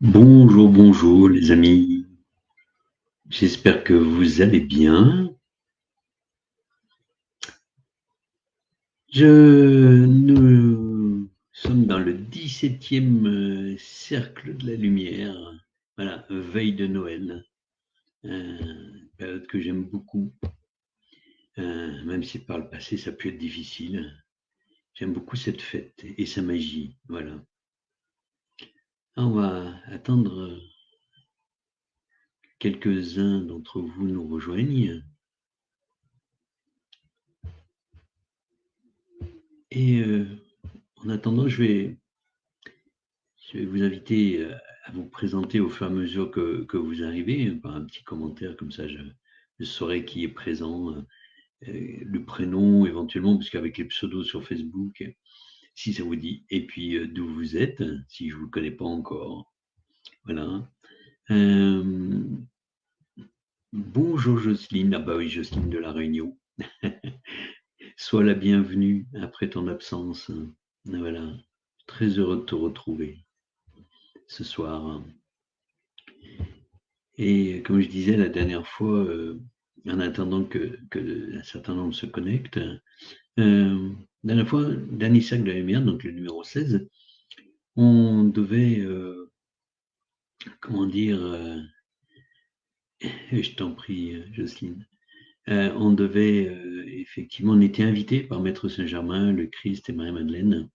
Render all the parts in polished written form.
Bonjour, bonjour les amis. J'espère que vous allez bien. Nous sommes dans le 17e cercle de la lumière. Voilà, veille de Noël. Période que j'aime beaucoup. Même si par le passé ça a pu être difficile. J'aime beaucoup cette fête et sa magie. Voilà. On va attendre quelques-uns d'entre vous nous rejoignent. Et en attendant, je vais vous inviter à vous présenter au fur et à mesure que vous arrivez, par un petit commentaire, comme ça je saurai qui est présent, le prénom éventuellement, parce qu'avec les pseudos sur Facebook, si ça vous dit, et puis d'où vous êtes, si je ne vous connais pas encore. Voilà. Euh, Bonjour Jocelyne, ah bah oui, Jocelyne de La Réunion. Sois la bienvenue après ton absence. Voilà. Très heureux de te retrouver ce soir. Et comme je disais la dernière fois, en attendant que un certain nombre se connectent, la dernière fois, dernier cercle de la lumière, donc le numéro 16, on devait, comment dire, je t'en prie, Jocelyne, on devait, effectivement, on était invité par Maître Saint-Germain, le Christ et Marie-Madeleine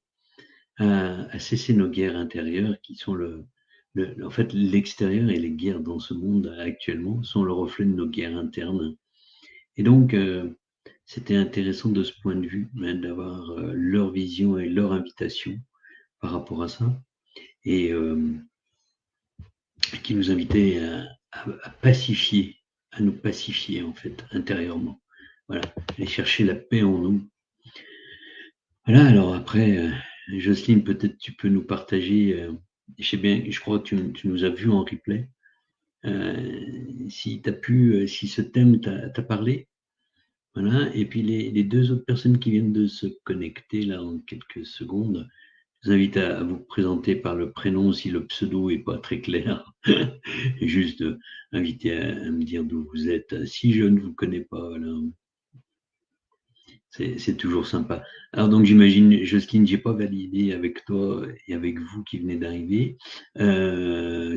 à cesser nos guerres intérieures qui sont en fait, l'extérieur et les guerres dans ce monde actuellement sont le reflet de nos guerres internes. Et donc, c'était intéressant de ce point de vue, d'avoir leur vision et leur invitation par rapport à ça, et qui nous invitait à pacifier, à nous pacifier en fait, intérieurement. Voilà, aller chercher la paix en nous. Voilà, alors après, Jocelyne, peut-être tu peux nous partager, je sais bien, je crois que tu nous as vus en replay, si tu as pu, si ce thème t'a parlé. Voilà, et puis les deux autres personnes qui viennent de se connecter là en quelques secondes, je vous invite à vous présenter par le prénom si le pseudo est pas très clair. Juste inviter à me dire d'où vous êtes. Si je ne vous connais pas, voilà, c'est toujours sympa. Alors donc j'imagine, Jocelyne, j'ai pas validé avec toi et avec vous qui venez d'arriver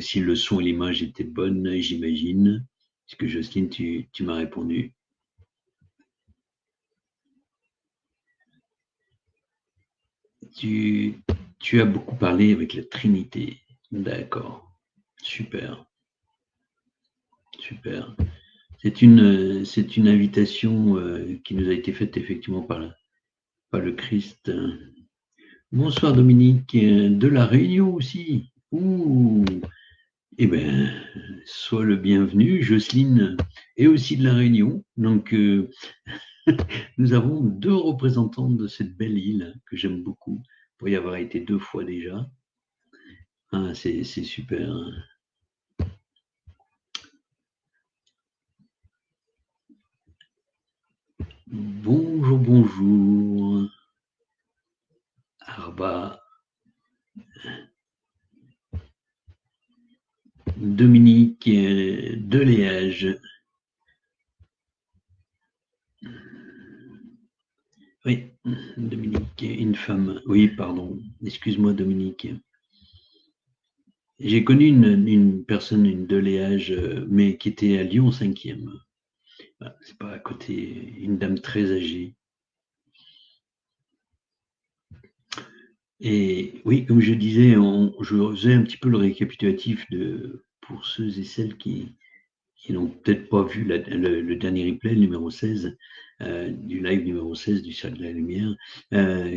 si le son et l'image étaient bonnes, j'imagine. Parce que Jocelyne, tu m'as répondu. Tu, tu as beaucoup parlé avec la Trinité. D'accord. Super. Super. C'est une invitation qui nous a été faite effectivement par le Christ. Bonsoir Dominique, de la Réunion aussi. Ouh, eh bien, sois le bienvenu. Jocelyne est aussi de la Réunion. Donc, nous avons deux représentants de cette belle île que j'aime beaucoup, pour y avoir été deux fois déjà. Ah, c'est super. Bonjour, bonjour. Arba, Dominique Deléage. Oui, Dominique, une femme. Oui, pardon. Excuse-moi, Dominique. J'ai connu une personne, une Deléage, mais qui était à Lyon 5e. Voilà, c'est pas à côté, une dame très âgée. Et oui, comme je disais, je faisais un petit peu le récapitulatif pour ceux et celles qui n'ont peut-être pas vu le dernier replay, le numéro 16, du live numéro 16 du Cercle de la Lumière,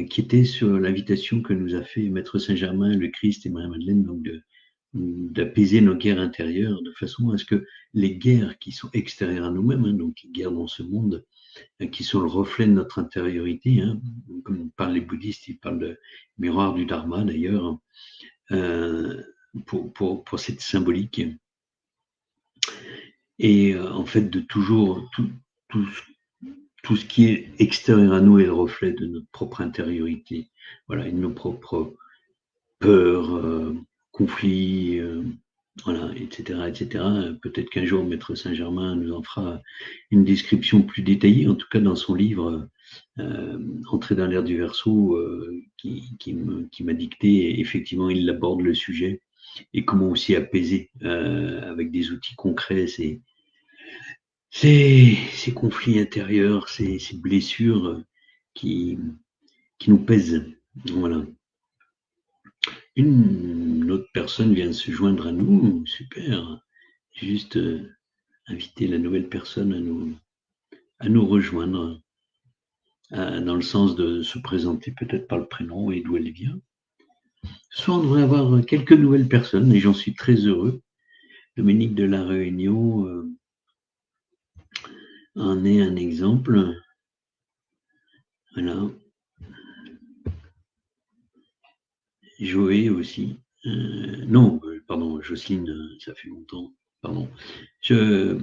qui était sur l'invitation que nous a fait Maître Saint-Germain, le Christ et Marie-Madeleine, donc d'apaiser nos guerres intérieures de façon à ce que les guerres qui sont extérieures à nous-mêmes, donc les guerres dans ce monde, qui sont le reflet de notre intériorité, comme parlent les bouddhistes, ils parlent de miroir du Dharma d'ailleurs, euh, pour cette symbolique. Et en fait, de toujours, tout, tout ce qui est extérieur à nous est le reflet de notre propre intériorité, voilà, et de nos propres peurs conflits, voilà, etc., etc. Peut-être qu'un jour, Maître Saint-Germain nous en fera une description plus détaillée, en tout cas dans son livre Entrer dans l'ère du Verseau, qui m'a dicté, et effectivement, il aborde le sujet, et comment aussi apaiser avec des outils concrets ces conflits intérieurs, ces blessures qui nous pèsent. Voilà. Une autre personne vient de se joindre à nous, super. Juste inviter la nouvelle personne à nous rejoindre, dans le sens de se présenter peut-être par le prénom et d'où elle vient. Ce soir, on devrait avoir quelques nouvelles personnes et j'en suis très heureux. Dominique de la Réunion en est un exemple. Voilà. Joé aussi. Non, pardon, Jocelyne, ça fait longtemps. Pardon. Je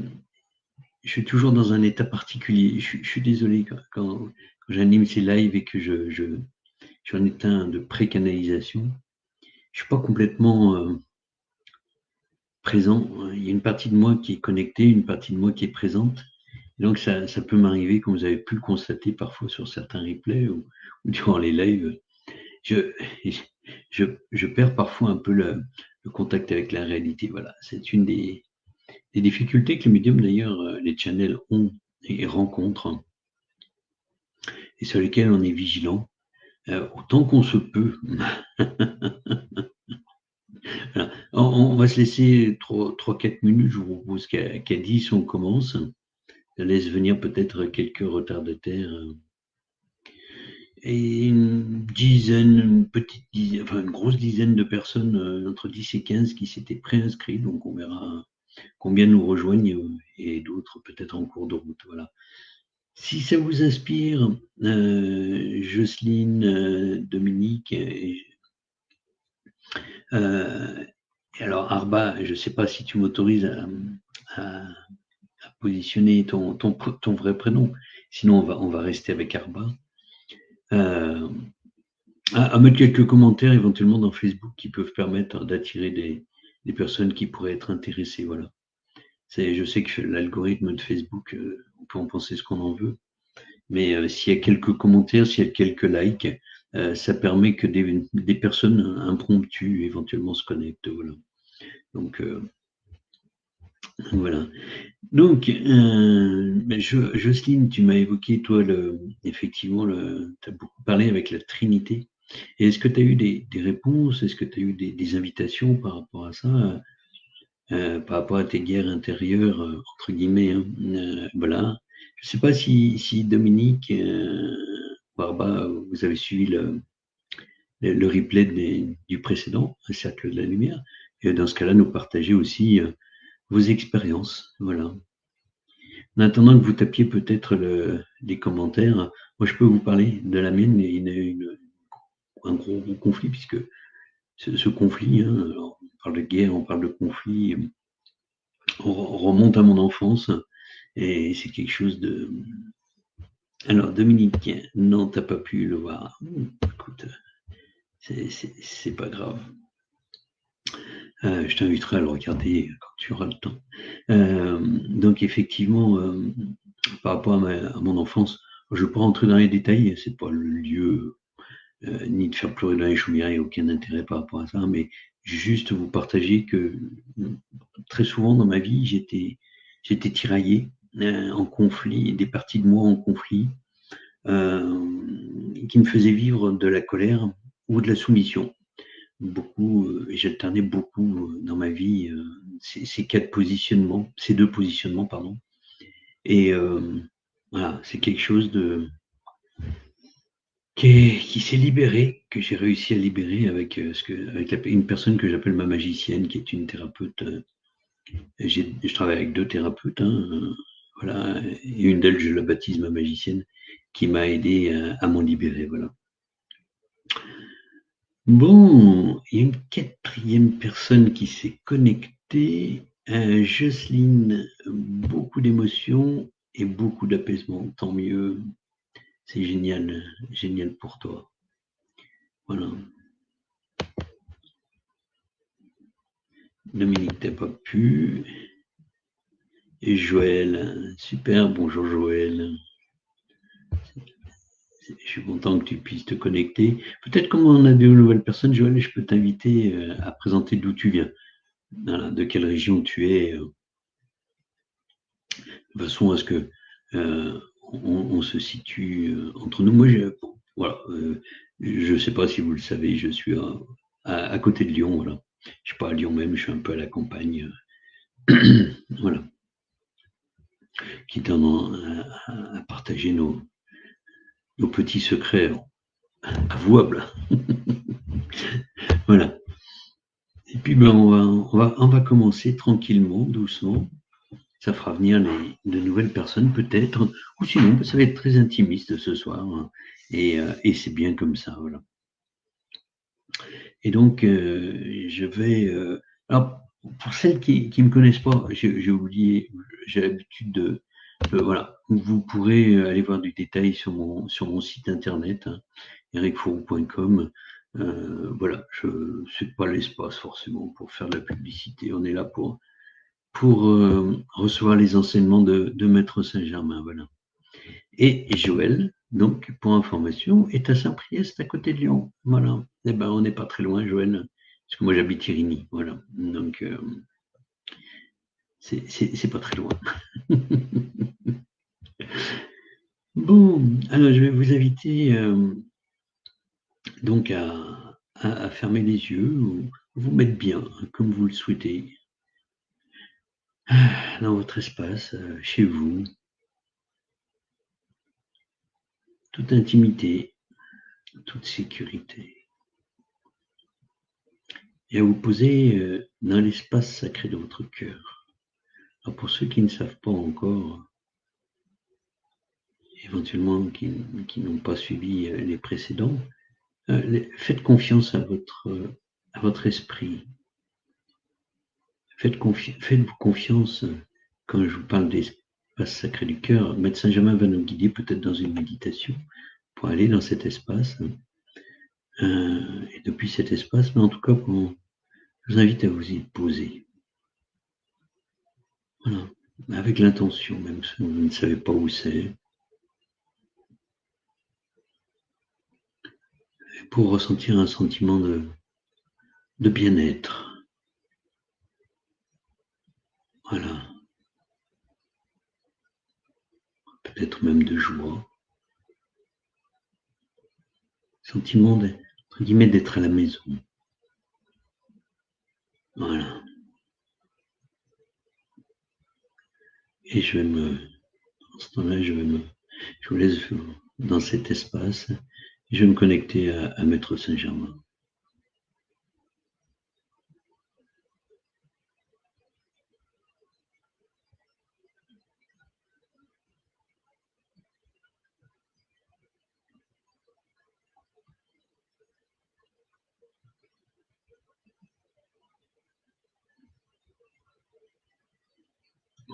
suis toujours dans un état particulier. Je suis désolé quand j'anime ces lives et que je suis en état de pré-canalisation. Je suis pas complètement présent. Il y a une partie de moi qui est connectée, une partie de moi qui est présente. Donc ça peut m'arriver, comme vous avez pu le constater parfois sur certains replays ou durant les lives, je perds parfois un peu le contact avec la réalité. Voilà, c'est une des difficultés que les médiums d'ailleurs, les channels ont et rencontrent, et sur lesquelles on est vigilant, autant qu'on se peut. Voilà. On va se laisser 3-4 minutes, je vous propose qu'à 10 on commence. Ça laisse venir peut-être quelques retardataires. Et une petite dizaine, enfin une grosse dizaine de personnes, entre 10 et 15 qui s'étaient préinscrits, donc on verra combien nous rejoignent, et d'autres peut-être en cours de route. Voilà. Si ça vous inspire, Jocelyne, Dominique, alors Arba, je ne sais pas si tu m'autorises à positionner ton vrai prénom, sinon on va rester avec Arba. À mettre quelques commentaires éventuellement dans Facebook qui peuvent permettre d'attirer des personnes qui pourraient être intéressées. Voilà. Je sais que l'algorithme de Facebook, on peut en penser ce qu'on en veut, mais s'il y a quelques commentaires, s'il y a quelques likes, ça permet que des personnes impromptues éventuellement se connectent. Voilà. Donc, voilà. Donc, Jocelyne, tu m'as évoqué, toi, effectivement, tu as beaucoup parlé avec la Trinité. Et est-ce que tu as eu des réponses? Est-ce que tu as eu des invitations par rapport à ça, par rapport à tes guerres intérieures, entre guillemets, hein, voilà. Je ne sais pas si Dominique, Barba, vous avez suivi le replay du précédent, le Cercle de la Lumière, et dans ce cas-là, nous partager aussi vos expériences. Voilà. En attendant que vous tapiez peut-être les commentaires, moi je peux vous parler de la mienne. Il y a un gros conflit, puisque ce conflit, hein, on parle de guerre, on parle de conflit, on remonte à mon enfance, et c'est quelque chose de... Alors Dominique, non, t'as pas pu le voir. Écoute, c'est pas grave. Je t'inviterai à le regarder quand tu auras le temps. Donc effectivement, par rapport à mon enfance, je ne vais pas rentrer dans les détails, c'est pas le lieu ni de faire pleurer dans les chaumières, il n'y a aucun intérêt par rapport à ça, mais juste vous partager que très souvent dans ma vie, j'étais tiraillé, en conflit, des parties de moi en conflit, qui me faisaient vivre de la colère ou de la soumission. Beaucoup, j'alternais beaucoup dans ma vie ces deux positionnements, pardon. Et voilà, c'est quelque chose qui s'est libéré, que j'ai réussi à libérer avec une personne que j'appelle ma magicienne, qui est une thérapeute. Je travaille avec deux thérapeutes, hein, voilà, et une d'elles, je la baptise ma magicienne, qui m'a aidé à m'en libérer, voilà. Bon, il y a une quatrième personne qui s'est connectée, Jocelyne, beaucoup d'émotions et beaucoup d'apaisement, tant mieux, c'est génial, génial pour toi. Voilà. Dominique, t'as pas pu. Et Joël, super, bonjour Joël. Je suis content que tu puisses te connecter. Peut-être comme on a de nouvelles personnes, Joël, je peux t'inviter à présenter d'où tu viens, voilà, de quelle région tu es, de façon à ce que on se situe entre nous. Moi, voilà, je ne sais pas si vous le savez, je suis à côté de Lyon, voilà. Je ne suis pas à Lyon même, je suis un peu à la campagne, voilà, qui tend à partager nos petits secrets avouables. Voilà. Et puis ben, on va commencer tranquillement, doucement. Ça fera venir de nouvelles personnes peut-être, ou sinon ça va être très intimiste ce soir, hein. Et c'est bien comme ça, voilà. Et donc je vais. Alors pour celles qui ne me connaissent pas, j'ai oublié, j'ai l'habitude voilà, vous pourrez aller voir du détail sur mon site internet, hein, ericfourou.com. Voilà, c'est pas l'espace forcément pour faire de la publicité. On est là pour recevoir les enseignements de Maître Saint-Germain, voilà. Et Joël, donc pour information, est à Saint-Priest, à côté de Lyon, voilà. Eh ben, on n'est pas très loin, Joël, parce que moi j'habite Irigny, voilà. Donc c'est pas très loin. Bon, alors je vais vous inviter donc à fermer les yeux ou vous mettre bien, comme vous le souhaitez, dans votre espace, chez vous, toute intimité, toute sécurité, et à vous poser dans l'espace sacré de votre cœur. Alors pour ceux qui ne savent pas encore, éventuellement qui n'ont pas suivi les précédents, faites confiance à votre esprit. Faites-vous confiance quand je vous parle d'espace sacré du cœur. Maître Saint-Germain va nous guider peut-être dans une méditation pour aller dans cet espace. Et depuis cet espace, mais en tout cas, je vous invite à vous y poser. Voilà. Avec l'intention, même si vous ne savez pas où c'est, pour ressentir un sentiment de bien-être. Voilà. Peut-être même de joie. Sentiment entre guillemets d'être à la maison. Voilà. Et en ce temps-là, je vous laisse dans cet espace. Je vais me connecter à Maître Saint-Germain.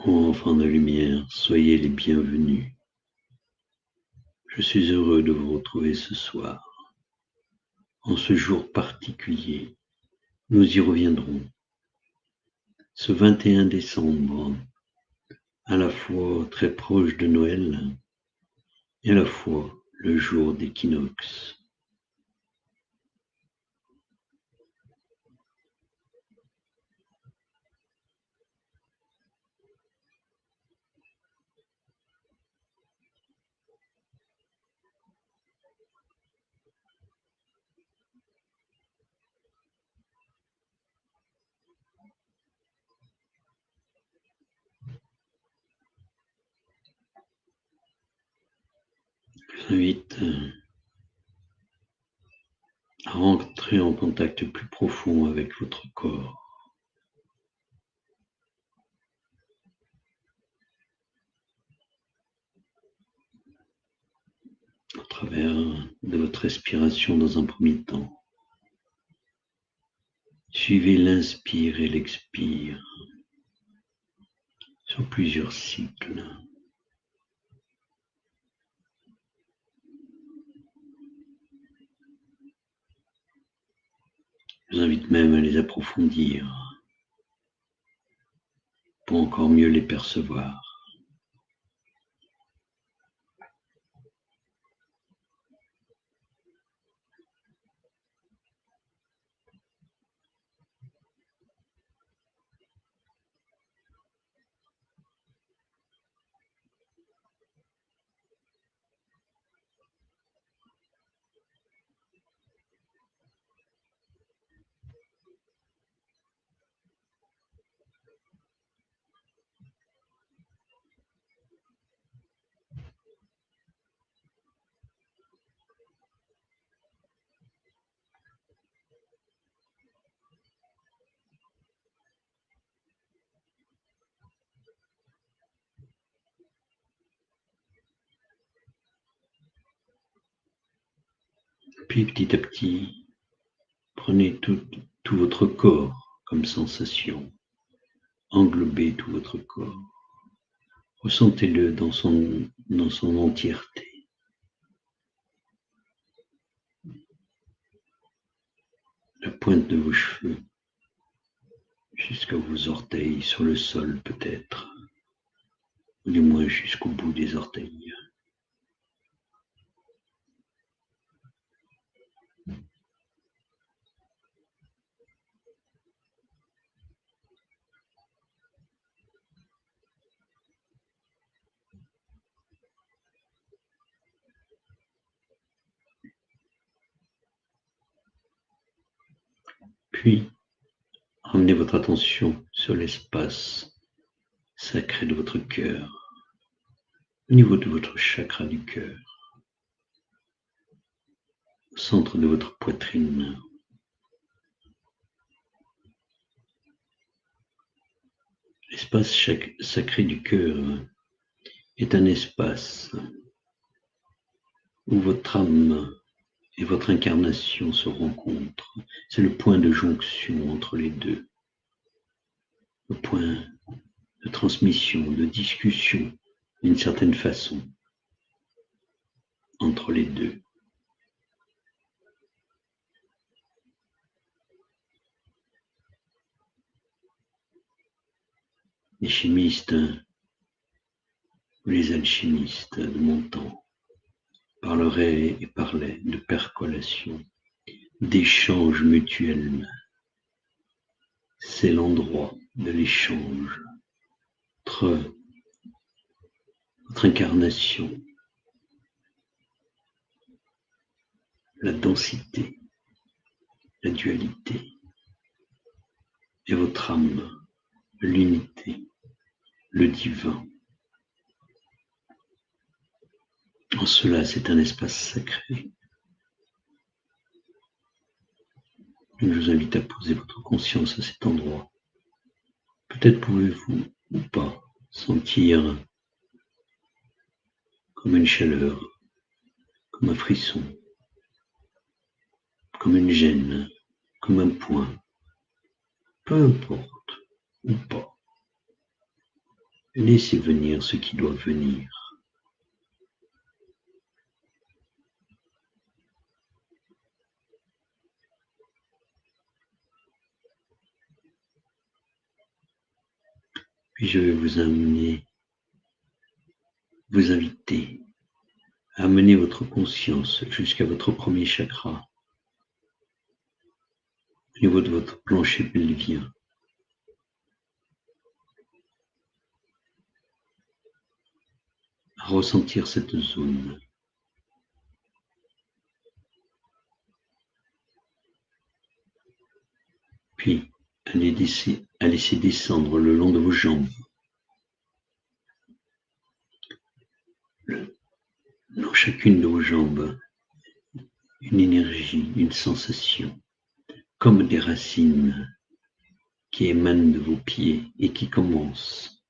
Ô enfants de lumière, soyez les bienvenus. Je suis heureux de vous retrouver ce soir. En ce jour particulier, nous y reviendrons. Ce 21 décembre, à la fois très proche de Noël et à la fois le jour d'équinoxe. Je vous invite à rentrer en contact plus profond avec votre corps. À travers de votre respiration dans un premier temps. Suivez l'inspire et l'expire sur plusieurs cycles. Je vous invite même à les approfondir pour encore mieux les percevoir. Puis petit à petit, prenez tout votre corps comme sensation, englobez tout votre corps, ressentez-le dans son entièreté. La pointe de vos cheveux, jusqu'à vos orteils sur le sol peut-être, ou du moins jusqu'au bout des orteils. Puis, ramenez votre attention sur l'espace sacré de votre cœur, au niveau de votre chakra du cœur, au centre de votre poitrine. L'espace sacré du cœur est un espace où votre âme et votre incarnation se rencontrent. C'est le point de jonction entre les deux, le point de transmission, de discussion, d'une certaine façon, entre les deux. Les chimistes ou les alchimistes de mon temps parleraient et parlaient de percolation, d'échange mutuel. C'est l'endroit de l'échange entre votre incarnation, la densité, la dualité, et votre âme, l'unité, le divin. En cela, c'est un espace sacré. Je vous invite à poser votre conscience à cet endroit. Peut-être pouvez-vous ou pas sentir comme une chaleur, comme un frisson, comme une gêne, comme un point. Peu importe, ou pas. Laissez venir ce qui doit venir. Puis je vais vous inviter à amener votre conscience jusqu'à votre premier chakra, au niveau de votre plancher pelvien. À ressentir cette zone. Puis à laisser descendre le long de vos jambes. Dans chacune de vos jambes, une énergie, une sensation, comme des racines qui émanent de vos pieds et qui commencent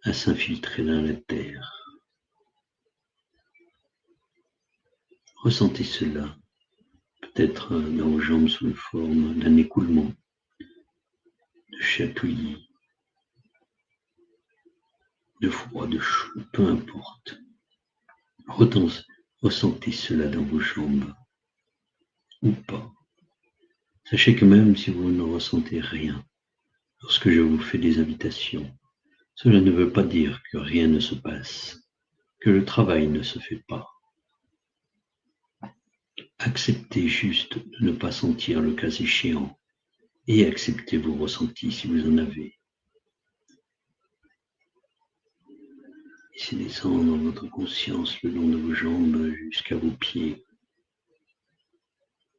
à s'infiltrer dans la terre. Ressentez cela, peut-être dans vos jambes sous la forme d'un écoulement, de chatouillis, de froid, de chaud, peu importe. Ressentez cela dans vos jambes, ou pas. Sachez que même si vous ne ressentez rien, Lorsque je vous fais des invitations, cela ne veut pas dire que rien ne se passe, que le travail ne se fait pas. Acceptez juste de ne pas sentir le cas échéant et acceptez vos ressentis si vous en avez. Laissez descendre votre conscience le long de vos jambes jusqu'à vos pieds.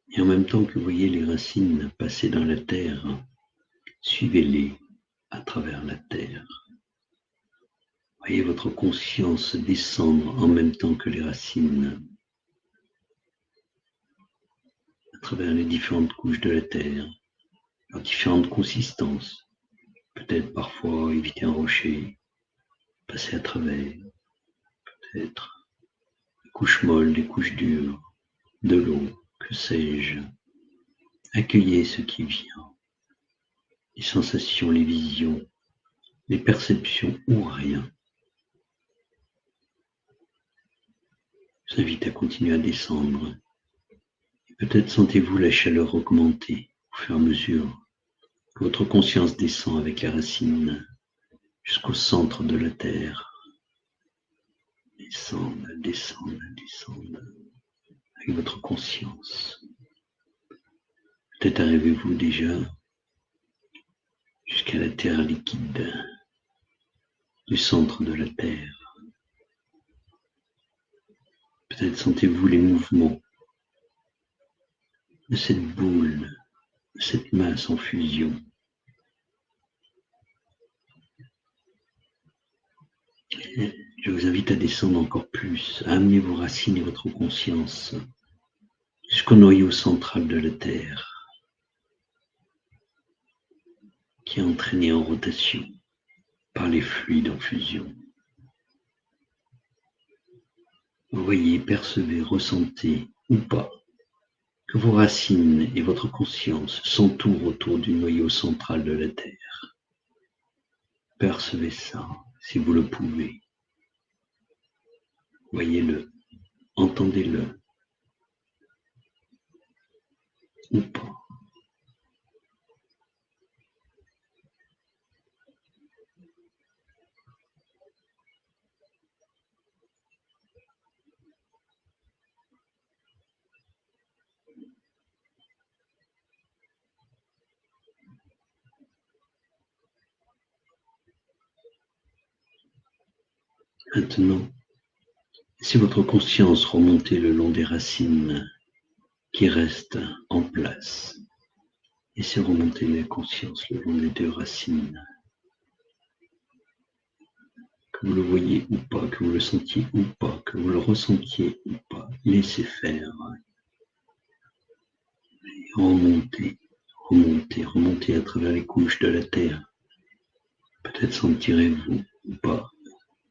Et en même temps que vous voyez les racines passer dans la terre, suivez-les à travers la terre. Voyez votre conscience descendre en même temps que les racines à travers les différentes couches de la terre, leurs différentes consistances. Peut-être parfois éviter un rocher, passer à travers, peut-être des couches molles, des couches dures, de l'eau, que sais-je. Accueillez ce qui vient, les sensations, les visions, les perceptions ou rien. Je vous invite à continuer à descendre. Et peut-être sentez-vous la chaleur augmenter au fur et à mesure que votre conscience descend avec les racines jusqu'au centre de la terre. Descendre, descendre, descendre avec votre conscience. Peut-être arrivez-vous déjà jusqu'à la terre liquide du centre de la terre. Peut-être sentez-vous les mouvements de cette boule, de cette masse en fusion. Et je vous invite à descendre encore plus, à amener vos racines et votre conscience jusqu'au noyau central de la terre, qui est entraîné en rotation par les fluides en fusion. Vous voyez, percevez, ressentez ou pas que vos racines et votre conscience s'entourent autour du noyau central de la terre. Percevez ça, si vous le pouvez. Voyez-le, entendez-le, ou pas. Maintenant, si votre conscience remontez le long des racines qui restent en place, laissez remonter la conscience le long des deux racines. Que vous le voyez ou pas, que vous le sentiez ou pas, que vous le ressentiez ou pas, laissez faire. Et remontez, remontez, remontez à travers les couches de la terre. Peut-être sentirez-vous ou pas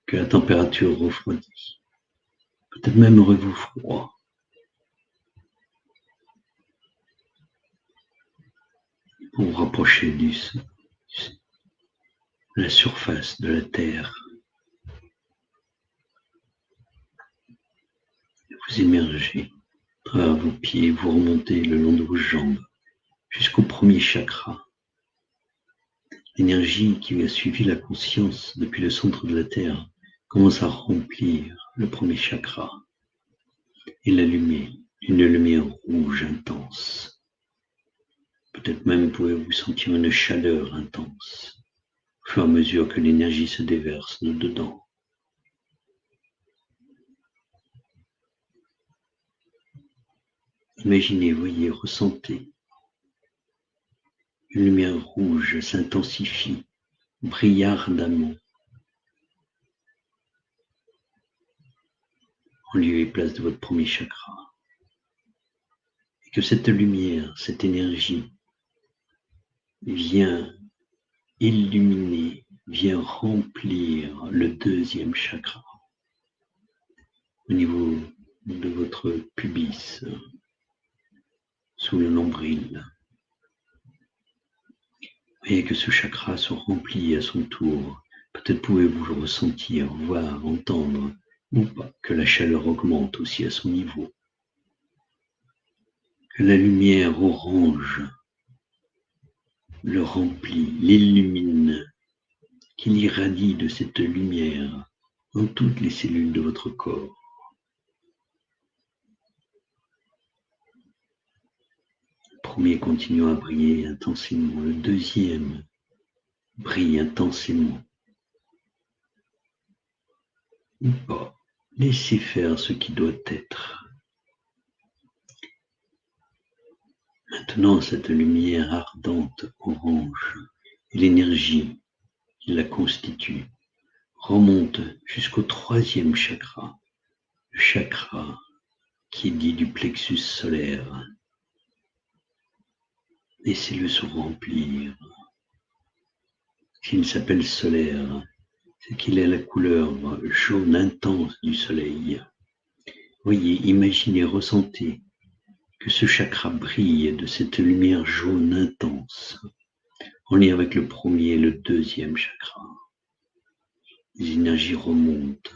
que la température refroidit. Peut-être même aurez-vous froid. Vous vous rapprochez de la surface de la terre. Vous émergez à travers vos pieds, vous remontez le long de vos jambes jusqu'au premier chakra. L'énergie qui a suivi la conscience depuis le centre de la terre commence à remplir le premier chakra et l'allumer d'une lumière rouge intense. Peut-être même pouvez-vous sentir une chaleur intense au fur et à mesure que l'énergie se déverse dedans. Imaginez, voyez, ressentez. Une lumière rouge s'intensifie, brille ardemment, en lieu et place de votre premier chakra. Et que cette lumière, cette énergie vient illuminer, vient remplir le deuxième chakra au niveau de votre pubis, sous le nombril. Voyez que ce chakra se remplit à son tour. Peut-être pouvez-vous le ressentir, voir, entendre, ou pas, que la chaleur augmente aussi à son niveau. Que la lumière orange le remplit, l'illumine, qu'il irradie de cette lumière dans toutes les cellules de votre corps. Le premier continue à briller intensément, le deuxième brille intensément. Ou pas, laissez faire ce qui doit être. Maintenant, cette lumière ardente, orange, et l'énergie qui la constitue remonte jusqu'au troisième chakra, le chakra qui est dit du plexus solaire. Laissez-le se remplir. S'il s'appelle solaire, c'est qu'il a la couleur jaune intense du soleil. Voyez, imaginez, ressentez que ce chakra brille de cette lumière jaune intense, en lien avec le premier et le deuxième chakra. Les énergies remontent,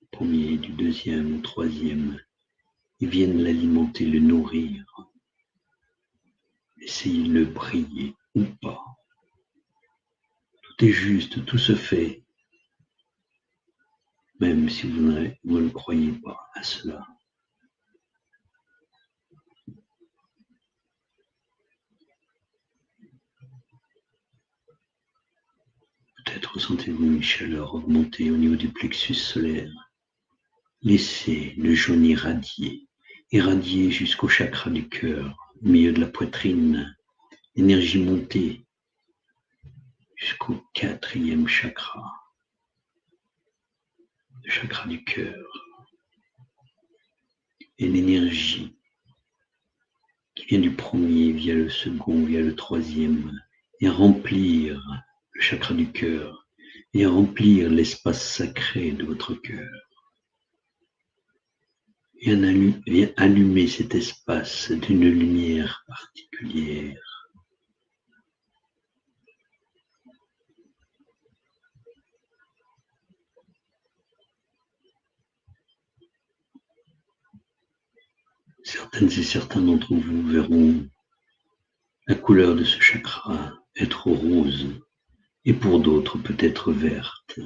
du premier, du deuxième au troisième, et viennent l'alimenter, le nourrir. Essayez-le briller ou pas. Tout est juste, tout se fait, même si vous ne croyez pas à cela. Peut-être ressentez-vous une chaleur augmenter au niveau du plexus solaire. Laissez le jaune irradier jusqu'au chakra du cœur, au milieu de la poitrine, l'énergie montée jusqu'au quatrième chakra, le chakra du cœur. Et l'énergie qui vient du premier via le second, via le troisième, et remplir le chakra du cœur, et remplir l'espace sacré de votre cœur. Et vient allumer cet espace d'une lumière particulière. Certaines et certains d'entre vous verront la couleur de ce chakra être rose, et pour d'autres peut-être verte,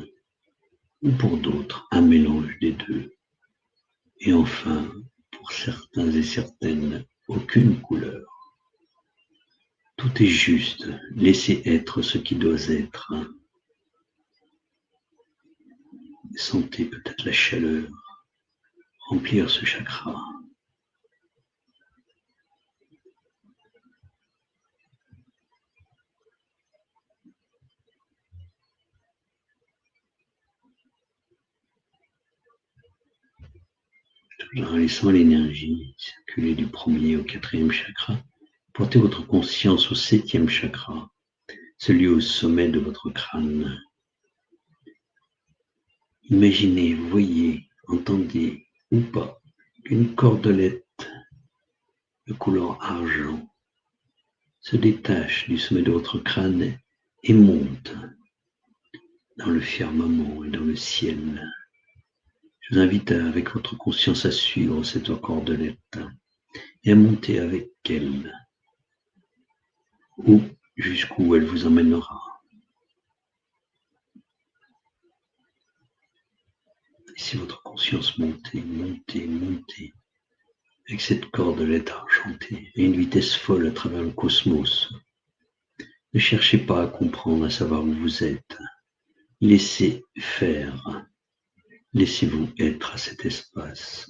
ou pour d'autres un mélange des deux. Et enfin, pour certains et certaines, aucune couleur. Tout est juste, laissez être ce qui doit être. Sentez peut-être la chaleur remplir ce chakra. En laissant l'énergie circuler du premier au quatrième chakra, portez votre conscience au septième chakra, celui au sommet de votre crâne. Imaginez, voyez, entendez ou pas qu'une cordelette de couleur argent se détache du sommet de votre crâne et monte dans le firmament et dans le ciel. Je vous invite avec votre conscience à suivre cette cordelette et à monter avec elle, ou jusqu'où elle vous emmènera. Laissez votre conscience monter, avec cette cordelette argentée, à une vitesse folle à travers le cosmos. Ne cherchez pas à comprendre, à savoir où vous êtes. Laissez faire. Laissez-vous être à cet espace.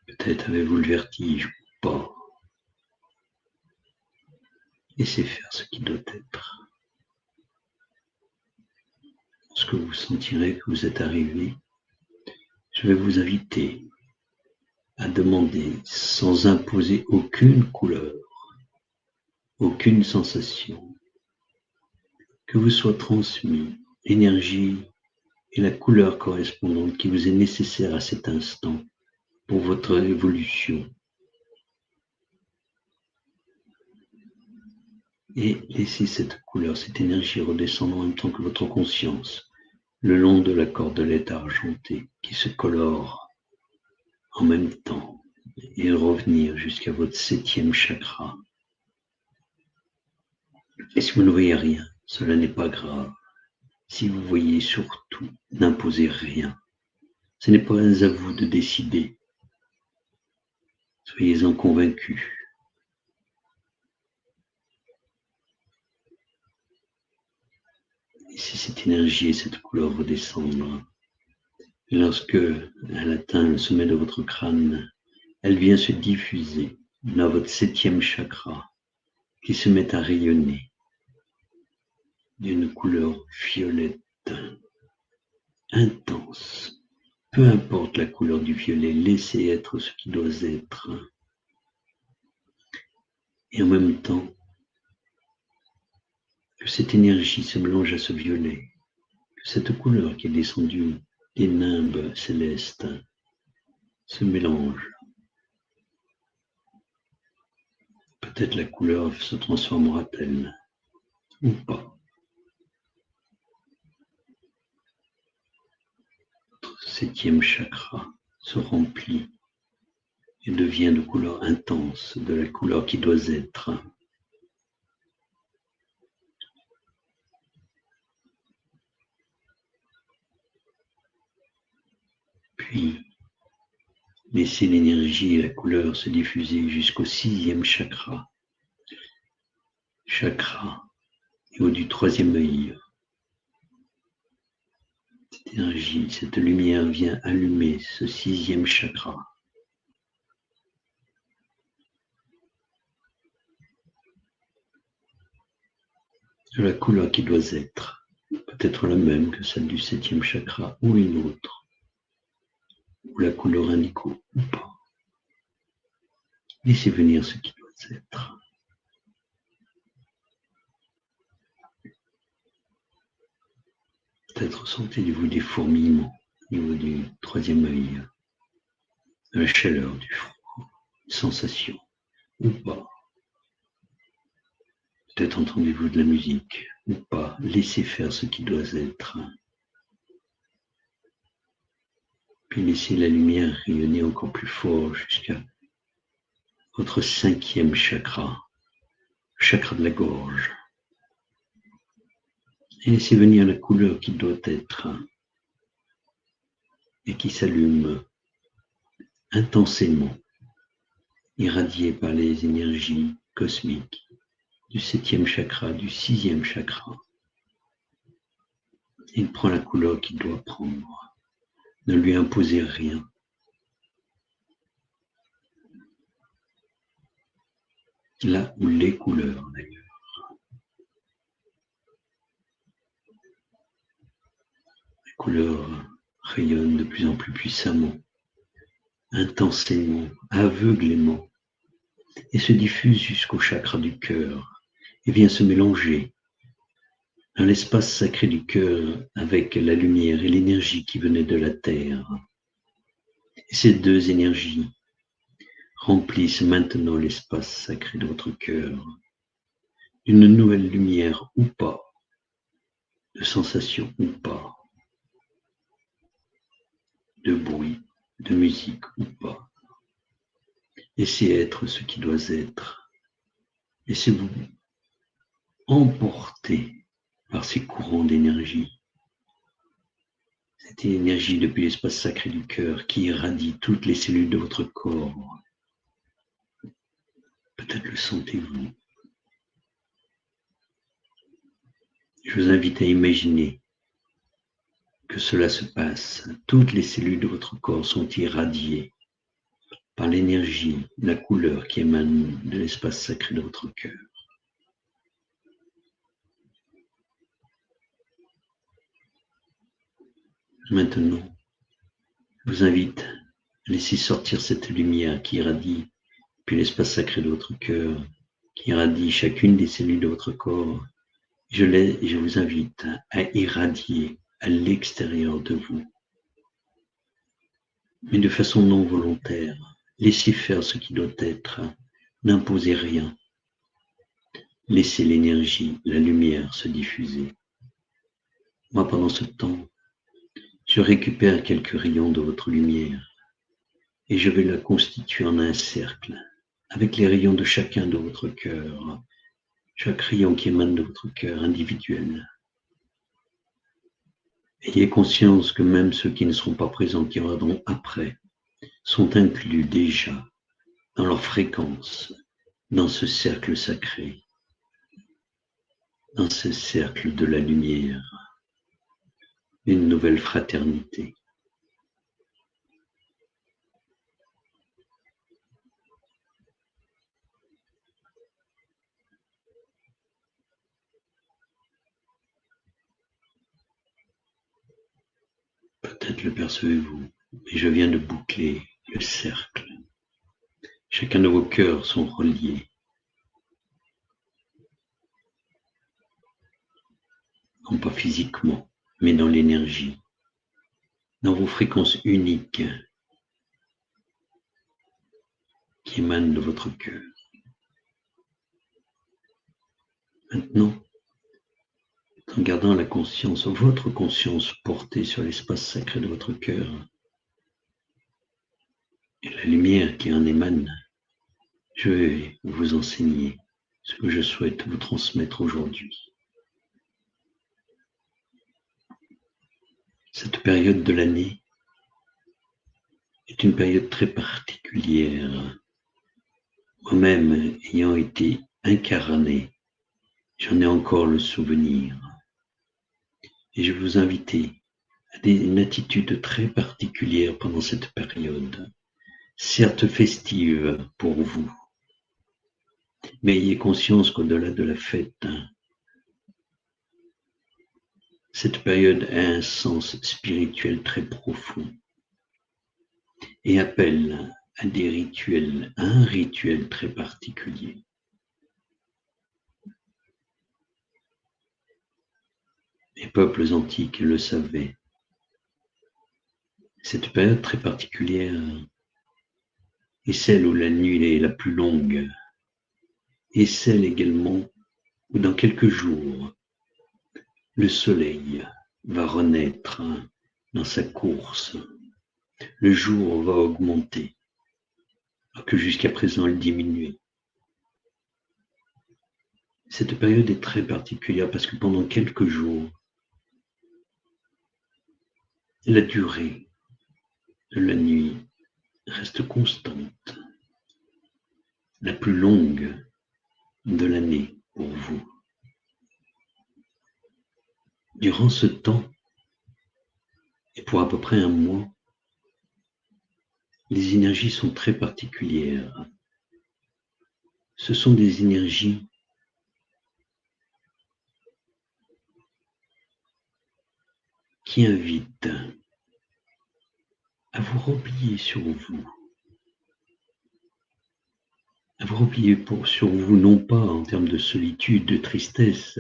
Peut-être avez-vous le vertige ou pas. Laissez faire ce qui doit être. Lorsque vous sentirez que vous êtes arrivé, je vais vous inviter à demander, sans imposer aucune couleur, aucune sensation, que vous soit transmis l'énergie et la couleur correspondante qui vous est nécessaire à cet instant pour votre évolution. Et laissez cette couleur, cette énergie redescendre en même temps que votre conscience, le long de la cordelette argentée qui se colore en même temps et revenir jusqu'à votre 7e chakra. Et si vous ne voyez rien, cela n'est pas grave. Si vous voyez surtout, n'imposez rien. Ce n'est pas à vous de décider. Soyez-en convaincus. Laissez cette énergie et cette couleur redescendre. Et lorsque elle atteint le sommet de votre crâne, elle vient se diffuser dans votre 7e chakra qui se met à rayonner d'une couleur violette intense. Peu importe la couleur du violet, laissez être ce qui doit être. Et en même temps, que cette énergie se mélange à ce violet, que cette couleur qui est descendue des nimbes célestes se mélange. Peut-être la couleur se transformera-t-elle, ou pas. Votre 7e chakra se remplit et devient de couleur intense, de la couleur qui doit être. Puis, laissez l'énergie et la couleur se diffuser jusqu'au 6e chakra. Chakra, et au du 3e œil. Cette énergie, cette lumière vient allumer ce 6e chakra. De la couleur qui doit être, peut-être la même que celle du 7e chakra ou une autre, ou la couleur indigo ou pas. Laissez venir ce qui doit être. Peut-être sentez-vous des fourmillements au niveau du 3e œil, de la chaleur, du froid, une sensation ou pas. Peut-être entendez-vous de la musique ou pas. Laissez faire ce qui doit être. Puis laissez la lumière rayonner encore plus fort jusqu'à votre 5e chakra, le chakra de la gorge. Et laissez venir la couleur qui doit être et qui s'allume intensément, irradiée par les énergies cosmiques du 7e chakra, du 6e chakra. Il prend la couleur qu'il doit prendre. Ne lui imposez rien. Là où les couleurs, d'ailleurs. Les couleurs rayonnent de plus en plus puissamment, intensément, aveuglément, et se diffusent jusqu'au chakra du cœur, et vient se mélanger dans l'espace sacré du cœur avec la lumière et l'énergie qui venait de la terre. Et ces deux énergies remplissent maintenant l'espace sacré de votre cœur d'une nouvelle lumière ou pas, de sensation ou pas, de bruit, de musique ou pas. Laissez être ce qui doit être. Laissez-vous emporter par ces courants d'énergie. Cette énergie depuis l'espace sacré du cœur qui irradie toutes les cellules de votre corps. Peut-être le sentez-vous. Je vous invite à imaginer que cela se passe. Toutes les cellules de votre corps sont irradiées par l'énergie, la couleur qui émane de l'espace sacré de votre cœur. Maintenant, je vous invite à laisser sortir cette lumière qui irradie puis l'espace sacré de votre cœur, qui irradie chacune des cellules de votre corps. Je vous invite à irradier à l'extérieur de vous, mais de façon non volontaire. Laissez faire ce qui doit être, n'imposez rien. Laissez l'énergie, la lumière se diffuser. Moi, pendant ce temps, je récupère quelques rayons de votre lumière et je vais la constituer en un cercle, avec les rayons de chacun de votre cœur, chaque rayon qui émane de votre cœur individuel. Ayez conscience que même ceux qui ne seront pas présents, qui viendront après, sont inclus déjà dans leur fréquence, dans ce cercle sacré, dans ce cercle de la lumière, une nouvelle fraternité. Peut-être le percevez-vous, mais je viens de boucler le cercle. Chacun de vos cœurs sont reliés. Non pas physiquement, mais dans l'énergie, dans vos fréquences uniques qui émanent de votre cœur. Maintenant, en gardant la conscience, votre conscience portée sur l'espace sacré de votre cœur et la lumière qui en émane, je vais vous enseigner ce que je souhaite vous transmettre aujourd'hui. Cette période de l'année est une période très particulière. Moi-même, ayant été incarné, j'en ai encore le souvenir. Et je vous invite à une attitude très particulière pendant cette période, certes festive pour vous, mais ayez conscience qu'au-delà de la fête, cette période a un sens spirituel très profond et appelle à des rituels, à un rituel très particulier. Les peuples antiques le savaient. Cette période très particulière est celle où la nuit est la plus longue, et celle également où dans quelques jours, le soleil va renaître dans sa course. Le jour va augmenter, alors que jusqu'à présent il diminuait. Cette période est très particulière parce que pendant quelques jours, la durée de la nuit reste constante, la plus longue de l'année pour vous. Durant ce temps, et pour à peu près un mois, les énergies sont très particulières. Ce sont des énergies qui invitent à vous replier sur vous, à vous replier sur vous, non pas en termes de solitude, de tristesse,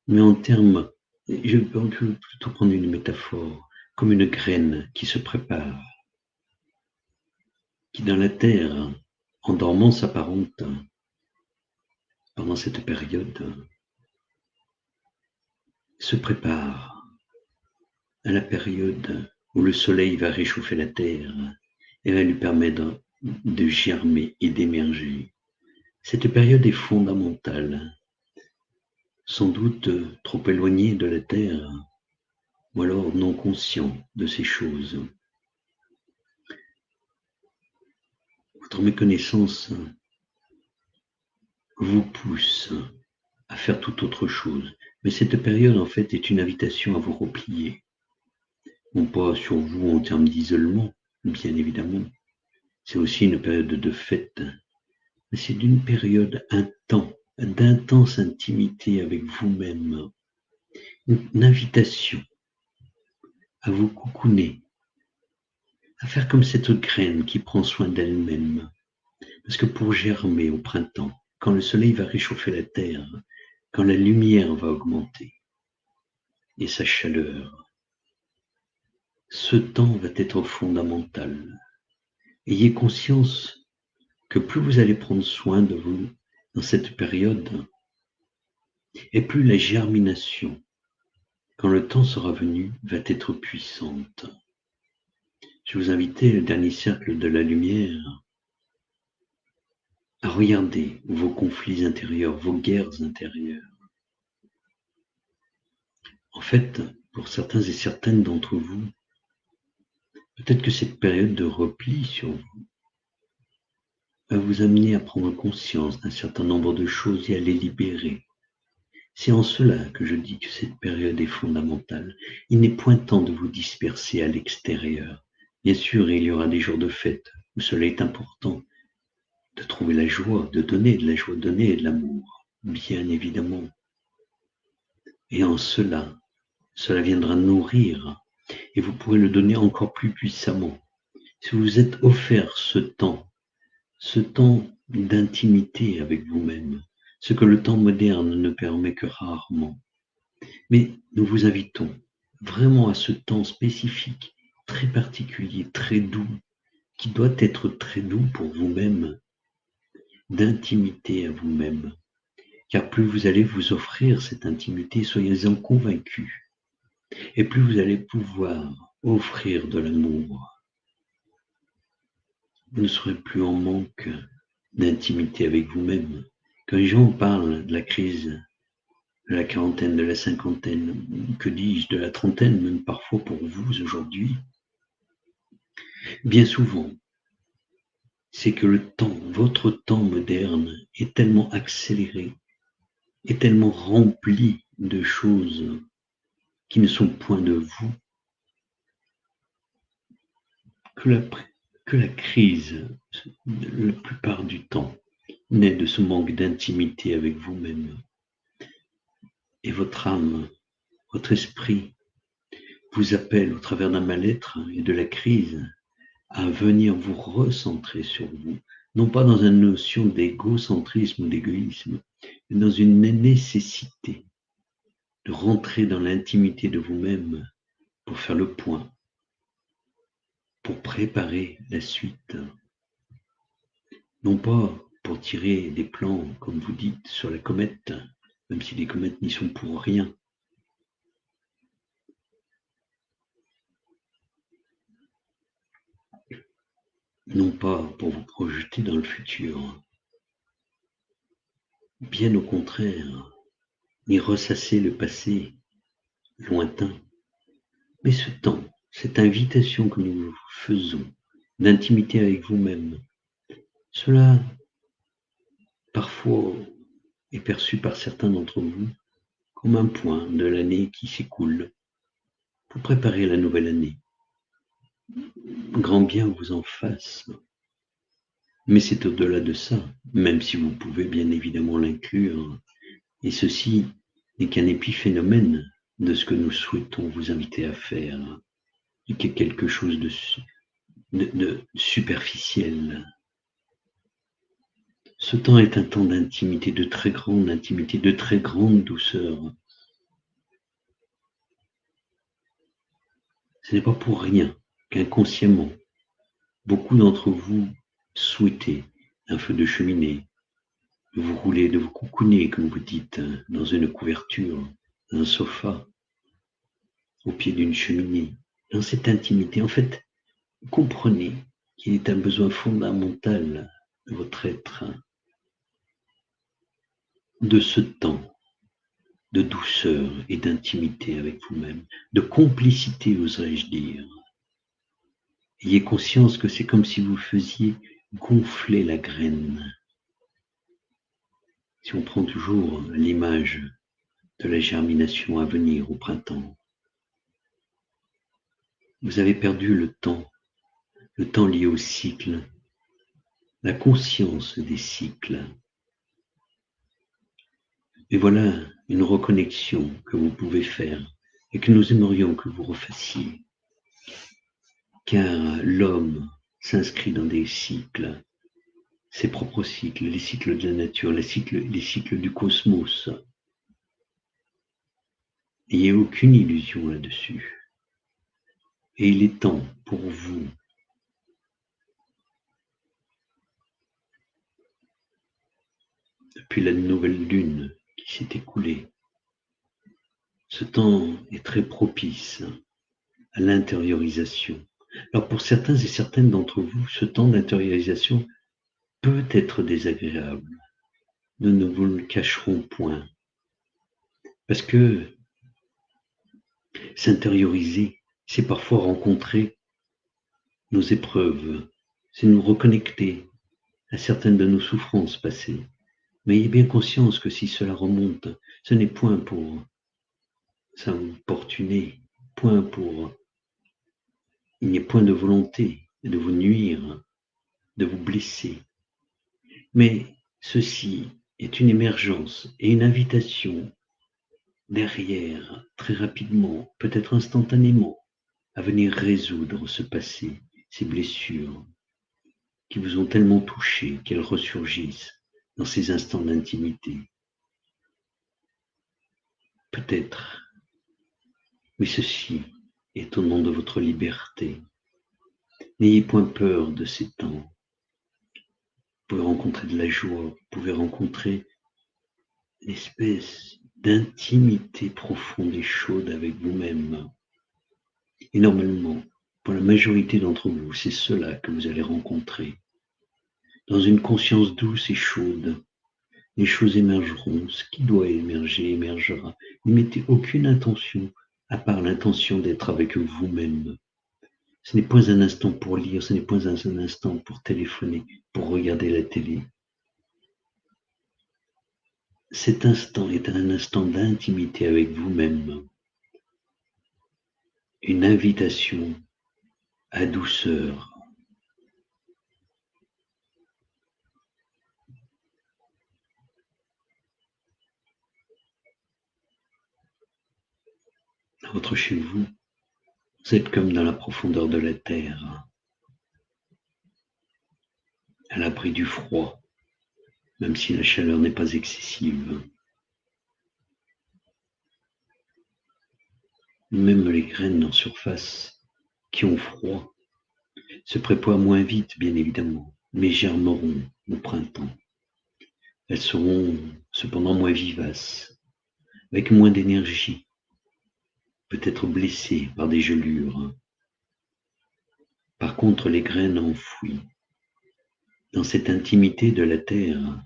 mais en termes, je peux plutôt prendre une métaphore, comme une graine qui se prépare, qui dans la terre, en dormant, s'apparente pendant cette période, se prépare à la période où le soleil va réchauffer la terre et va lui permettre de germer et d'émerger. Cette période est fondamentale, sans doute trop éloignée de la terre, ou alors non conscient de ces choses. Votre méconnaissance vous pousse à faire toute autre chose. Mais cette période, en fait, est une invitation à vous replier. Non pas sur vous en termes d'isolement, bien évidemment. C'est aussi une période de fête. Mais c'est d'une période, un temps, d'intense intimité avec vous-même. Une invitation à vous coucouner, à faire comme cette graine qui prend soin d'elle-même. Parce que pour germer au printemps, quand le soleil va réchauffer la terre, quand la lumière va augmenter et sa chaleur, ce temps va être fondamental. Ayez conscience que plus vous allez prendre soin de vous dans cette période, et plus la germination, quand le temps sera venu, va être puissante. Je vous invitais, le dernier cercle de la lumière, à regarder vos conflits intérieurs, vos guerres intérieures. En fait, pour certains et certaines d'entre vous, peut-être que cette période de repli sur vous va vous amener à prendre conscience d'un certain nombre de choses et à les libérer. C'est en cela que je dis que cette période est fondamentale. Il n'est point temps de vous disperser à l'extérieur. Bien sûr, il y aura des jours de fête où cela est important, de trouver la joie, de donner de la joie, donner de l'amour, bien évidemment. Et en cela, cela viendra nourrir et vous pourrez le donner encore plus puissamment. Si vous vous êtes offert ce temps d'intimité avec vous-même, ce que le temps moderne ne permet que rarement. Mais nous vous invitons vraiment à ce temps spécifique, très particulier, très doux, qui doit être très doux pour vous-même, d'intimité à vous-même. Car plus vous allez vous offrir cette intimité, soyez-en convaincus, et plus vous allez pouvoir offrir de l'amour. Vous ne serez plus en manque d'intimité avec vous-même. Quand les gens parlent de la crise de la quarantaine, de la cinquantaine, que dis-je, de la trentaine, même parfois pour vous aujourd'hui, bien souvent, c'est que le temps, votre temps moderne, est tellement accéléré, est tellement rempli de choses qui ne sont point de vous, que la crise, la plupart du temps, naît de ce manque d'intimité avec vous-même. Et votre âme, votre esprit, vous appelle au travers d'un mal-être et de la crise à venir vous recentrer sur vous, non pas dans une notion d'égocentrisme ou d'égoïsme, mais dans une nécessité de rentrer dans l'intimité de vous-même pour faire le point, pour préparer la suite, non pas pour tirer des plans, comme vous dites, sur la comète, même si les comètes n'y sont pour rien. Non pas pour vous projeter dans le futur, bien au contraire, ni ressasser le passé lointain. Mais ce temps, cette invitation que nous vous faisons d'intimité avec vous-même, cela, parfois, est perçu par certains d'entre vous comme un point de l'année qui s'écoule pour préparer la nouvelle année. Grand bien vous en fasse. Mais c'est au-delà de ça, même si vous pouvez bien évidemment l'inclure. Et ceci n'est qu'un épiphénomène de ce que nous souhaitons vous inviter à faire, et qui est quelque chose de superficiel. Ce temps est un temps d'intimité, de très grande intimité, de très grande douceur. Ce n'est pas pour rien qu'inconsciemment, beaucoup d'entre vous souhaitez un feu de cheminée, de vous rouler, de vous coucouner, comme vous dites, dans une couverture, dans un sofa, au pied d'une cheminée, dans cette intimité. En fait, comprenez qu'il est un besoin fondamental de votre être, de ce temps de douceur et d'intimité avec vous-même, de complicité, oserais-je dire. Ayez conscience que c'est comme si vous faisiez gonfler la graine. Si on prend toujours l'image de la germination à venir au printemps, vous avez perdu le temps lié au cycle, la conscience des cycles. Et voilà une reconnexion que vous pouvez faire et que nous aimerions que vous refassiez. Car l'homme s'inscrit dans des cycles, ses propres cycles, les cycles de la nature, les cycles du cosmos. Il n'y a aucune illusion là-dessus. Et il est temps pour vous depuis la nouvelle lune qui s'est écoulée. Ce temps est très propice à l'intériorisation, Alors pour certains et certaines d'entre vous, ce temps d'intériorisation peut être désagréable. Nous ne vous le cacherons point. Parce que s'intérioriser, c'est parfois rencontrer nos épreuves, c'est nous reconnecter à certaines de nos souffrances passées. Mais ayez bien conscience que si cela remonte, ce n'est point pour s'importuner, point pour... Il n'y a point de volonté de vous nuire, de vous blesser. Mais ceci est une émergence et une invitation derrière, très rapidement, peut-être instantanément, à venir résoudre ce passé, ces blessures qui vous ont tellement touché qu'elles ressurgissent dans ces instants d'intimité. Peut-être, mais ceci est au nom de votre liberté. N'ayez point peur de ces temps. Vous pouvez rencontrer de la joie, vous pouvez rencontrer une espèce d'intimité profonde et chaude avec vous-même. Et normalement, pour la majorité d'entre vous, c'est cela que vous allez rencontrer. Dans une conscience douce et chaude, les choses émergeront, ce qui doit émerger émergera. Ne mettez aucune intention, à part l'intention d'être avec vous-même. Ce n'est point un instant pour lire, ce n'est point un instant pour téléphoner, pour regarder la télé. Cet instant est un instant d'intimité avec vous-même, une invitation à douceur. Dans votre chez vous, vous êtes comme dans la profondeur de la terre, à l'abri du froid, même si la chaleur n'est pas excessive. Même les graines en surface qui ont froid se préparent moins vite, bien évidemment, mais germeront au printemps. Elles seront cependant moins vivaces, avec moins d'énergie, peut-être blessées par des gelures. Par contre, les graines enfouies dans cette intimité de la terre,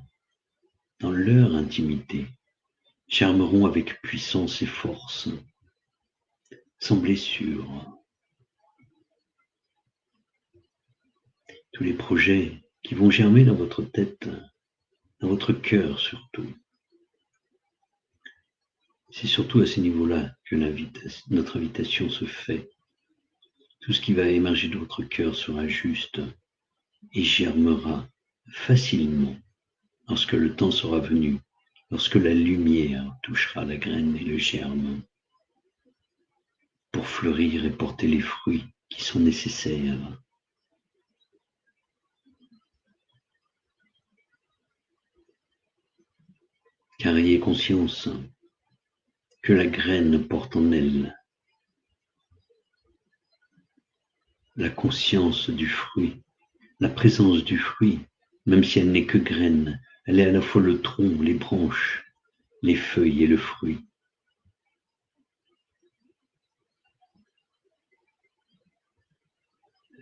dans leur intimité, germeront avec puissance et force, sans blessure. Tous les projets qui vont germer dans votre tête, dans votre cœur surtout. C'est surtout à ce niveau-là que notre invitation se fait. Tout ce qui va émerger de votre cœur sera juste et germera facilement lorsque le temps sera venu, lorsque la lumière touchera la graine et le germe pour fleurir et porter les fruits qui sont nécessaires. Car ayez conscience que la graine porte en elle la conscience du fruit, la présence du fruit, même si elle n'est que graine, elle est à la fois le tronc, les branches, les feuilles et le fruit.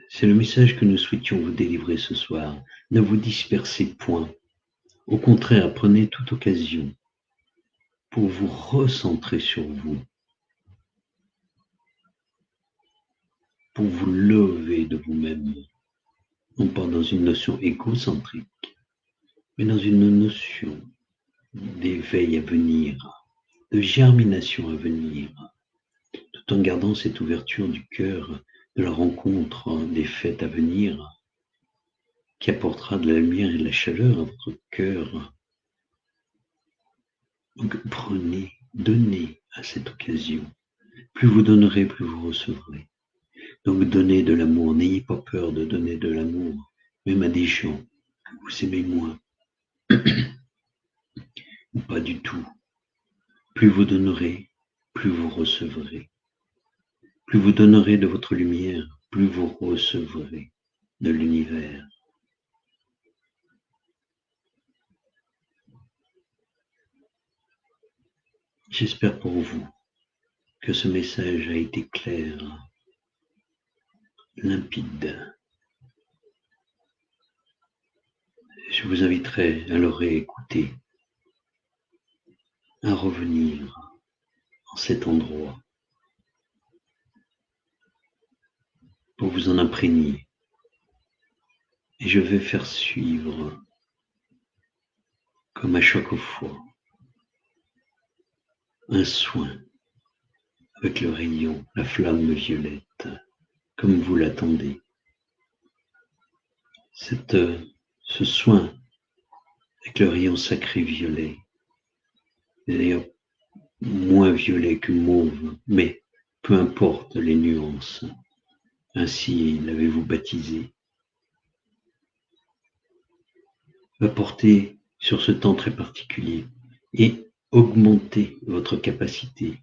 C'est le message que nous souhaitions vous délivrer ce soir. Ne vous dispersez point. Au contraire, prenez toute occasion pour vous recentrer sur vous, pour vous lever de vous-même, non pas dans une notion égocentrique, mais dans une notion d'éveil à venir, de germination à venir, tout en gardant cette ouverture du cœur de la rencontre des fêtes à venir, qui apportera de la lumière et de la chaleur à votre cœur. Donc prenez, donnez à cette occasion. Plus vous donnerez, plus vous recevrez. Donc donnez de l'amour, n'ayez pas peur de donner de l'amour, même à des gens que vous aimez moins, ou pas du tout. Plus vous donnerez, plus vous recevrez. Plus vous donnerez de votre lumière, plus vous recevrez de l'univers. J'espère pour vous que ce message a été clair, limpide. Je vous inviterai à le réécouter, à revenir en cet endroit pour vous en imprégner. Et je vais faire suivre, comme à chaque fois, un soin avec le rayon, la flamme violette, comme vous l'attendez. Ce soin avec le rayon sacré violet, d'ailleurs moins violet que mauve, mais peu importe les nuances, ainsi l'avez-vous baptisé, va porter sur ce temps très particulier et augmenter votre capacité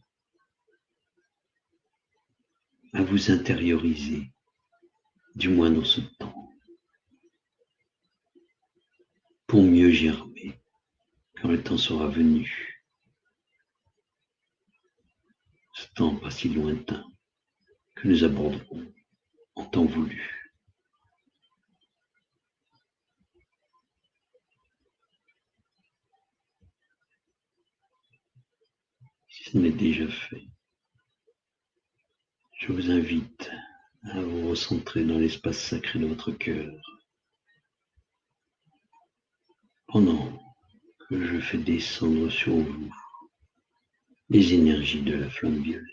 à vous intérioriser, du moins dans ce temps, pour mieux germer quand le temps sera venu. Ce temps pas si lointain que nous aborderons en temps voulu. Si ce n'est déjà fait, je vous invite à vous recentrer dans l'espace sacré de votre cœur pendant que je fais descendre sur vous les énergies de la flamme violette.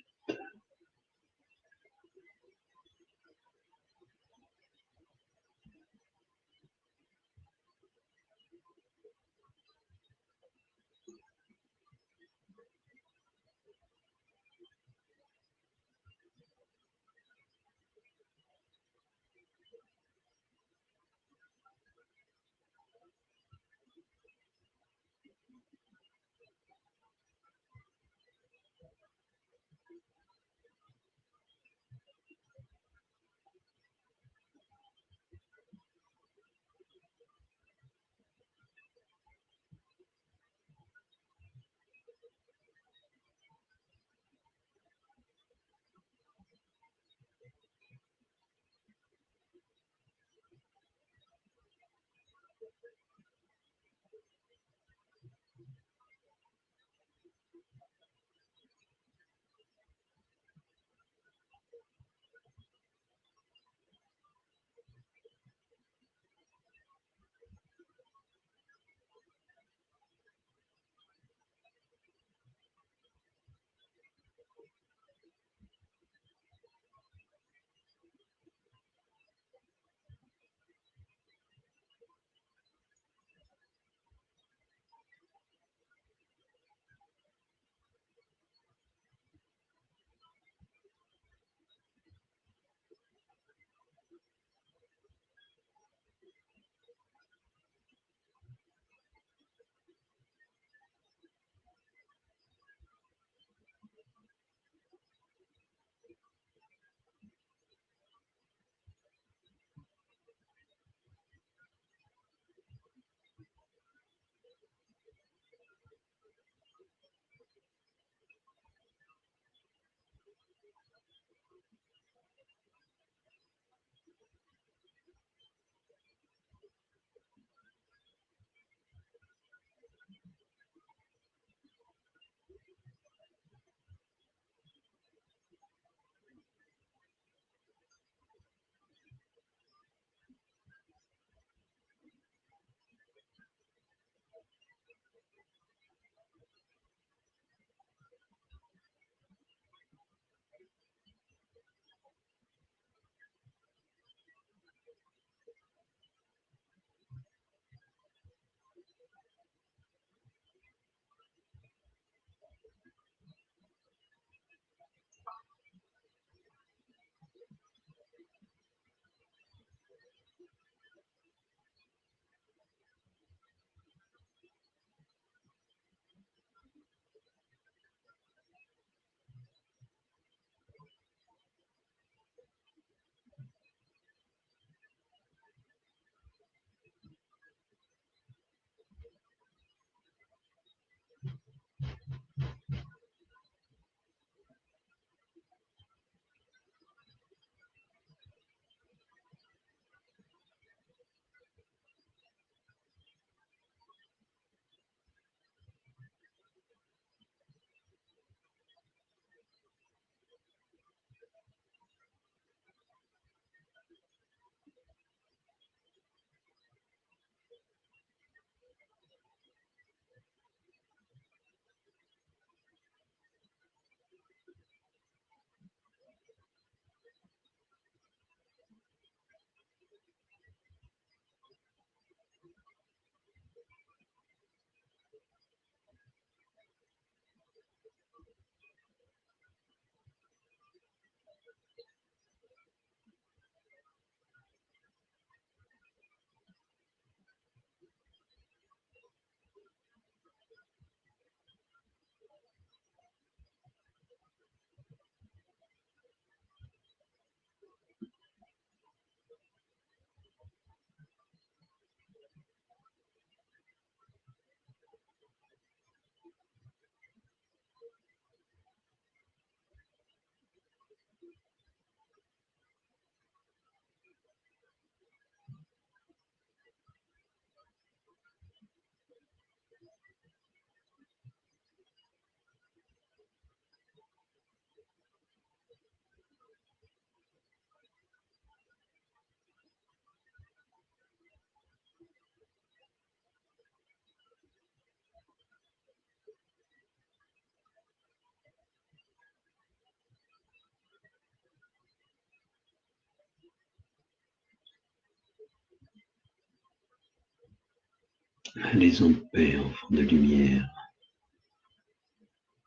Allez en paix, enfants de lumière.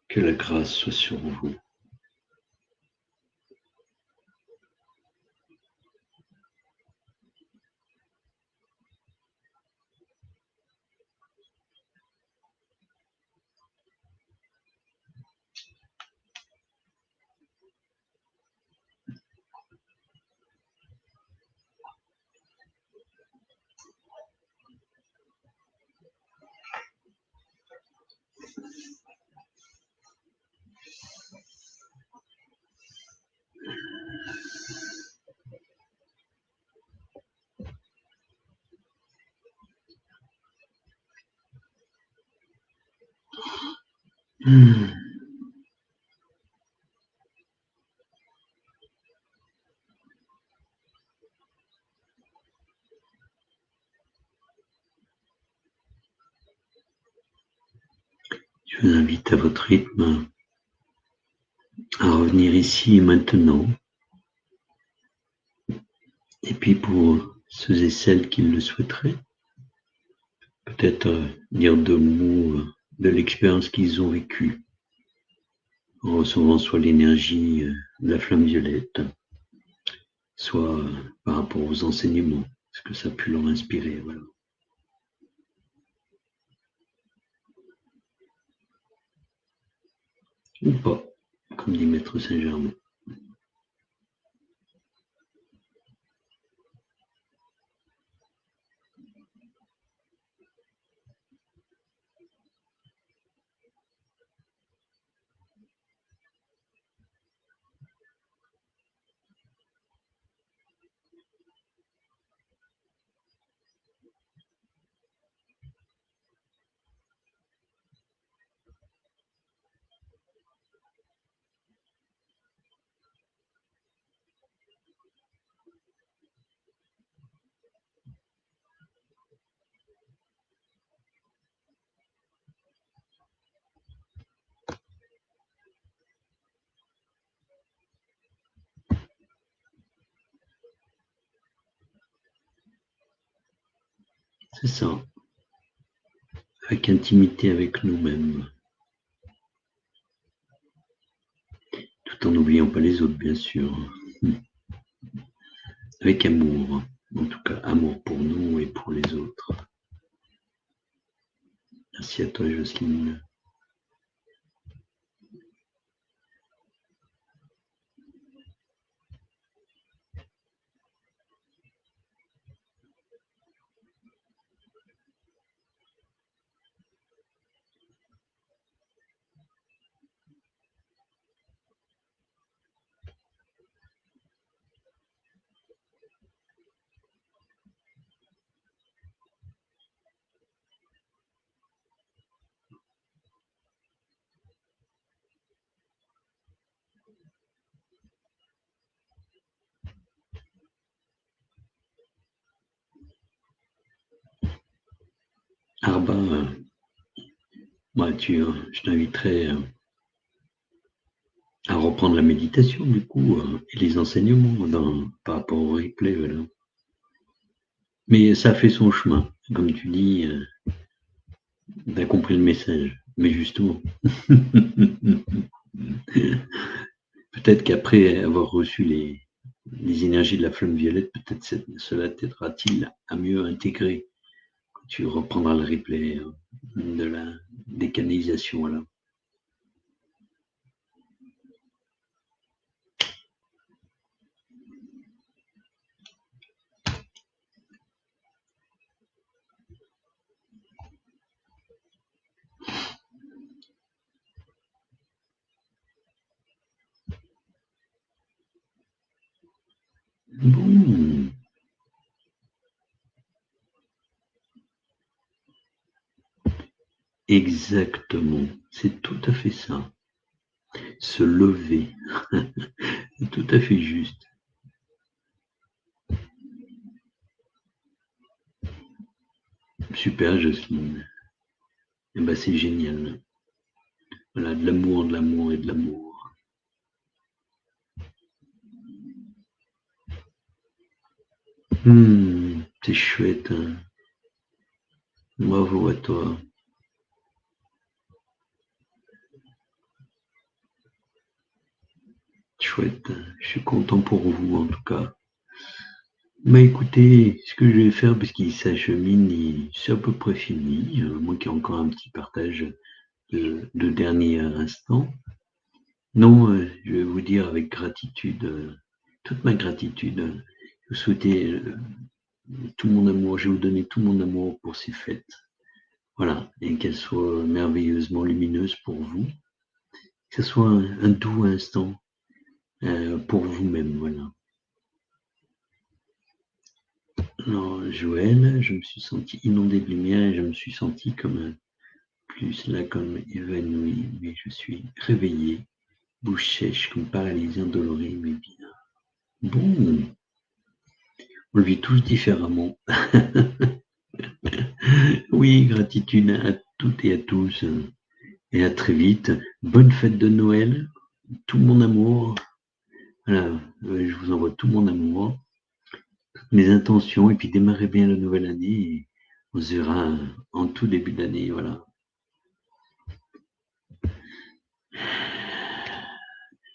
Que la grâce soit sur vous. Je vous invite à votre rythme à revenir ici et maintenant. Et puis pour ceux et celles qui le souhaiteraient, peut-être dire deux mots de l'expérience qu'ils ont vécue en recevant soit l'énergie de la flamme violette, soit par rapport aux enseignements, ce que ça a pu leur inspirer. Voilà. Ou pas, comme dit Maître Saint-Germain. C'est ça, avec intimité avec nous-mêmes, tout en n'oubliant pas les autres, bien sûr. Avec amour, en tout cas, amour pour nous et pour les autres. Merci à toi, Jocelyne. Arba, je t'inviterai à reprendre la méditation, du coup, et les enseignements par rapport au replay, voilà. Mais ça fait son chemin, comme tu dis, t'as compris le message. Mais justement. Peut-être qu'après avoir reçu les énergies de la flamme violette, peut-être cela t'aidera-t-il à mieux intégrer quand tu reprendras le replay de la décanalisation. Voilà. Bon. Exactement, c'est tout à fait ça. Se lever, c'est tout à fait juste. Super, Jocelyne. Eh ben, c'est génial. Voilà, de l'amour, de l'amour et de l'amour. C'est chouette. Hein. Bravo à toi. Chouette. Je suis content pour vous, en tout cas. Bah écoutez, ce que je vais faire, parce qu'il s'achemine, c'est à peu près fini. Moi qui ai encore un petit partage de dernier instant. Non, je vais vous dire avec gratitude, toute ma gratitude, vous souhaiter tout mon amour, je vais vous donner tout mon amour pour ces fêtes. Voilà, et qu'elles soient merveilleusement lumineuses pour vous, que ce soit un doux instant pour vous-même, voilà. Alors, Joël, je me suis senti inondé de lumière et je me suis senti plus là, comme évanoui, mais je suis réveillé, bouche sèche, comme paralysé, endolori, mais bien. Bon, on le vit tous différemment. Oui, gratitude à toutes et à tous. Et à très vite. Bonne fête de Noël. Tout mon amour. Voilà, je vous envoie tout mon amour, mes intentions, et puis démarrez bien la nouvelle année. Et on se verra en tout début d'année. Voilà.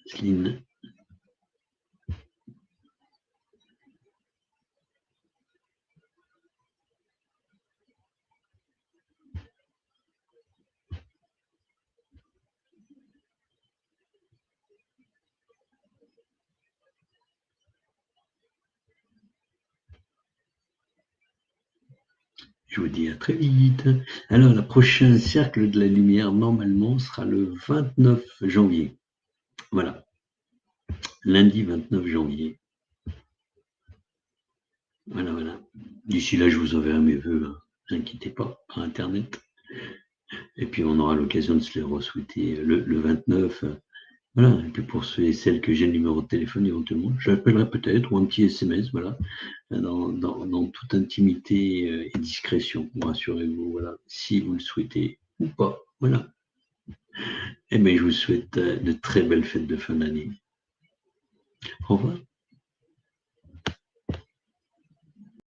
Céline. Je vous dis à très vite. Alors, le prochain cercle de la lumière, normalement, sera le 29 janvier. Voilà. Lundi 29 janvier. Voilà, voilà. D'ici là, je vous enverrai mes vœux. Ne vous inquiétez pas, par Internet. Et puis, on aura l'occasion de se les re-souhaiter le 29. Voilà. Et puis, pour ceux et celles que j'ai le numéro de téléphone éventuellement, j'appellerai peut-être, ou un petit SMS, voilà, dans toute intimité et discrétion, rassurez-vous, voilà, si vous le souhaitez ou pas. Voilà. Eh bien, je vous souhaite de très belles fêtes de fin d'année. Au revoir.